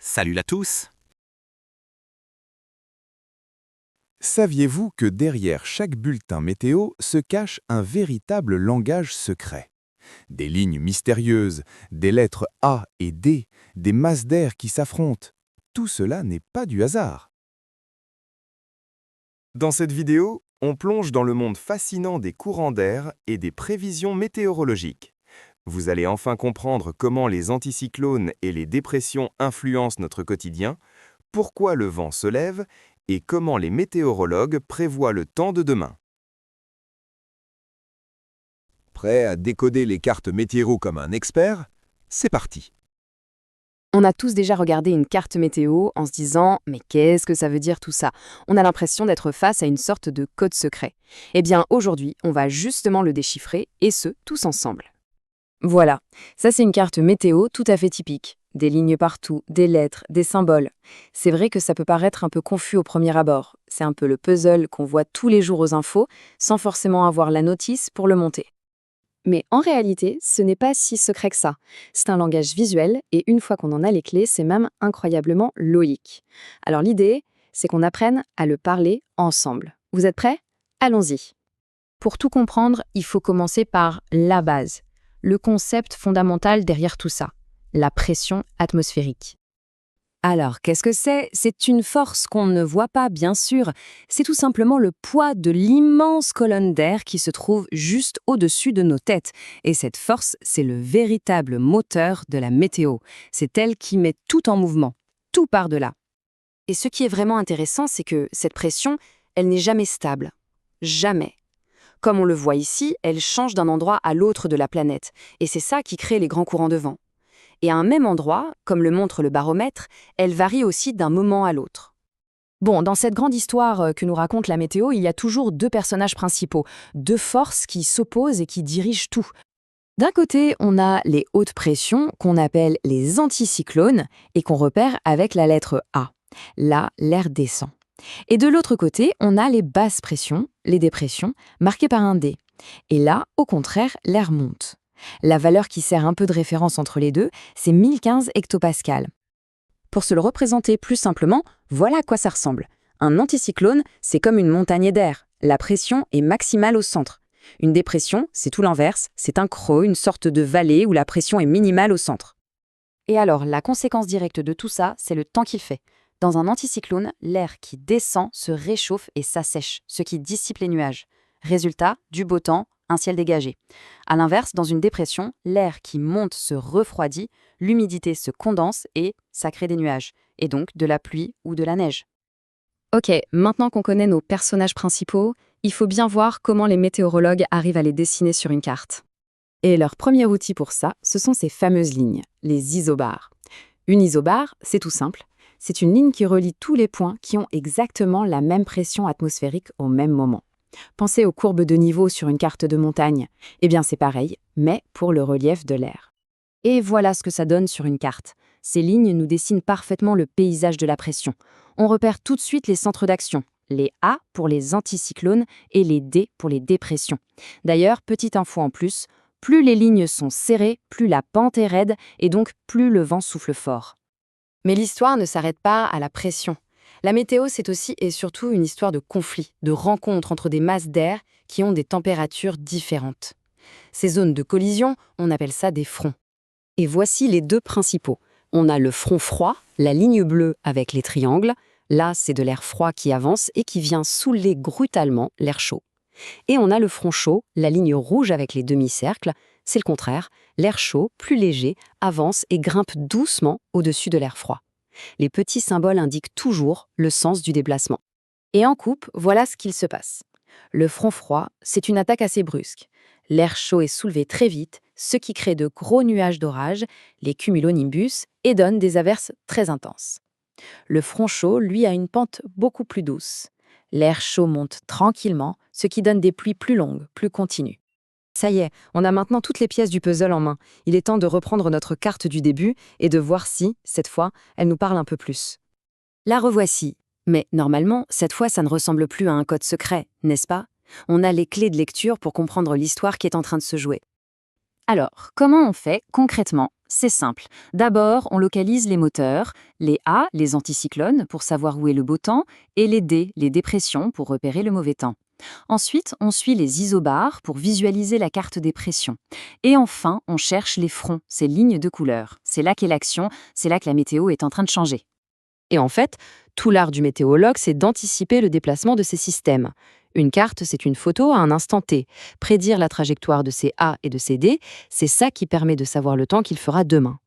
Salut à tous! Saviez-vous que derrière chaque bulletin météo se cache un véritable langage secret? Des lignes mystérieuses, des lettres A et D, des masses d'air qui s'affrontent. Tout cela n'est pas du hasard. Dans cette vidéo, on plonge dans le monde fascinant des courants d'air et des prévisions météorologiques. Vous allez enfin comprendre comment les anticyclones et les dépressions influencent notre quotidien, pourquoi le vent se lève et comment les météorologues prévoient le temps de demain. Prêt à décoder les cartes météo comme un expert? C'est parti! On a tous déjà regardé une carte météo en se disant « mais qu'est-ce que ça veut dire tout ça ?» On a l'impression d'être face à une sorte de code secret. Eh bien, aujourd'hui, on va justement le déchiffrer, et ce, tous ensemble. Voilà, ça c'est une carte météo tout à fait typique. Des lignes partout, des lettres, des symboles. C'est vrai que ça peut paraître un peu confus au premier abord. C'est un peu le puzzle qu'on voit tous les jours aux infos, sans forcément avoir la notice pour le monter. Mais en réalité, ce n'est pas si secret que ça. C'est un langage visuel et une fois qu'on en a les clés, c'est même incroyablement logique. Alors l'idée, c'est qu'on apprenne à le parler ensemble. Vous êtes prêts? Allons-y. Pour tout comprendre, il faut commencer par la base, le concept fondamental derrière tout ça, la pression atmosphérique. Alors, qu'est-ce que c'est? C'est une force qu'on ne voit pas, bien sûr. C'est tout simplement le poids de l'immense colonne d'air qui se trouve juste au-dessus de nos têtes. Et cette force, c'est le véritable moteur de la météo. C'est elle qui met tout en mouvement, tout part de là. Et ce qui est vraiment intéressant, c'est que cette pression, elle n'est jamais stable. Jamais. Comme on le voit ici, elle change d'un endroit à l'autre de la planète. Et c'est ça qui crée les grands courants de vent. Et à un même endroit, comme le montre le baromètre, elle varie aussi d'un moment à l'autre. Bon, dans cette grande histoire que nous raconte la météo, il y a toujours deux personnages principaux, deux forces qui s'opposent et qui dirigent tout. D'un côté, on a les hautes pressions, qu'on appelle les anticyclones, et qu'on repère avec la lettre A. Là, l'air descend. Et de l'autre côté, on a les basses pressions, les dépressions, marquées par un D. Et là, au contraire, l'air monte. La valeur qui sert un peu de référence entre les deux, c'est 1015 hectopascales. Pour se le représenter plus simplement, voilà à quoi ça ressemble. Un anticyclone, c'est comme une montagne d'air. La pression est maximale au centre. Une dépression, c'est tout l'inverse, c'est un creux, une sorte de vallée où la pression est minimale au centre. Et alors, la conséquence directe de tout ça, c'est le temps qu'il fait. Dans un anticyclone, l'air qui descend se réchauffe et s'assèche, ce qui dissipe les nuages. Résultat, du beau temps, un ciel dégagé. À l'inverse, dans une dépression, l'air qui monte se refroidit, l'humidité se condense et ça crée des nuages, et donc de la pluie ou de la neige. Ok, maintenant qu'on connaît nos personnages principaux, il faut bien voir comment les météorologues arrivent à les dessiner sur une carte. Et leur premier outil pour ça, ce sont ces fameuses lignes, les isobars. Une isobare, c'est tout simple, c'est une ligne qui relie tous les points qui ont exactement la même pression atmosphérique au même moment. Pensez aux courbes de niveau sur une carte de montagne. Eh bien, c'est pareil, mais pour le relief de l'air. Et voilà ce que ça donne sur une carte. Ces lignes nous dessinent parfaitement le paysage de la pression. On repère tout de suite les centres d'action, les A pour les anticyclones et les D pour les dépressions. D'ailleurs, petite info en plus, plus les lignes sont serrées, plus la pente est raide et donc plus le vent souffle fort. Mais l'histoire ne s'arrête pas à la pression. La météo, c'est aussi et surtout une histoire de conflit, de rencontre entre des masses d'air qui ont des températures différentes. Ces zones de collision, on appelle ça des fronts. Et voici les deux principaux. On a le front froid, la ligne bleue avec les triangles. Là, c'est de l'air froid qui avance et qui vient saouler brutalement l'air chaud. Et on a le front chaud, la ligne rouge avec les demi-cercles. C'est le contraire, l'air chaud, plus léger, avance et grimpe doucement au-dessus de l'air froid. Les petits symboles indiquent toujours le sens du déplacement. Et en coupe, voilà ce qu'il se passe. Le front froid, c'est une attaque assez brusque. L'air chaud est soulevé très vite, ce qui crée de gros nuages d'orage, les cumulonimbus, et donne des averses très intenses. Le front chaud, lui, a une pente beaucoup plus douce. L'air chaud monte tranquillement, ce qui donne des pluies plus longues, plus continues. Ça y est, on a maintenant toutes les pièces du puzzle en main. Il est temps de reprendre notre carte du début et de voir si, cette fois, elle nous parle un peu plus. La revoici. Mais normalement, cette fois, ça ne ressemble plus à un code secret, n'est-ce pas? On a les clés de lecture pour comprendre l'histoire qui est en train de se jouer. Alors, comment on fait concrètement? C'est simple. D'abord, on localise les moteurs, les A, les anticyclones, pour savoir où est le beau temps, et les D, les dépressions, pour repérer le mauvais temps. Ensuite, on suit les isobars pour visualiser la carte des pressions. Et enfin, on cherche les fronts, ces lignes de couleur. C'est là qu'est l'action, c'est là que la météo est en train de changer. Et en fait, tout l'art du météologue, c'est d'anticiper le déplacement de ces systèmes. Une carte, c'est une photo à un instant T. Prédire la trajectoire de ces A et de ces D, c'est ça qui permet de savoir le temps qu'il fera demain.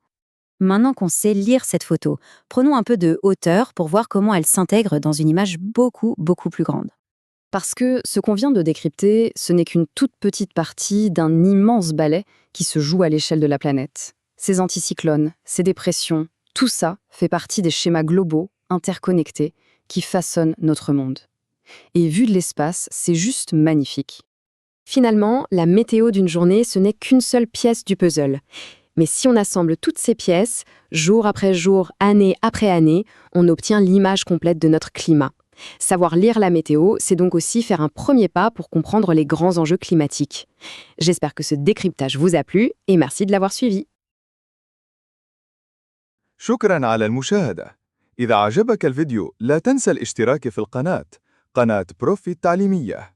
Maintenant qu'on sait lire cette photo, prenons un peu de hauteur pour voir comment elle s'intègre dans une image beaucoup, beaucoup plus grande. Parce que ce qu'on vient de décrypter, ce n'est qu'une toute petite partie d'un immense ballet qui se joue à l'échelle de la planète. Ces anticyclones, ces dépressions, tout ça fait partie des schémas globaux, interconnectés, qui façonnent notre monde. Et vu de l'espace, c'est juste magnifique. Finalement, la météo d'une journée, ce n'est qu'une seule pièce du puzzle. Mais si on assemble toutes ces pièces, jour après jour, année après année, on obtient l'image complète de notre climat. Savoir lire la météo, c'est donc aussi faire un premier pas pour comprendre les grands enjeux climatiques. J'espère que ce décryptage vous a plu et merci de l'avoir suivi. شكراً على المشاهدة. إذا عجبك الفيديو لا تنسى الاشتراك في القناة، قناة بروفي التعليمية.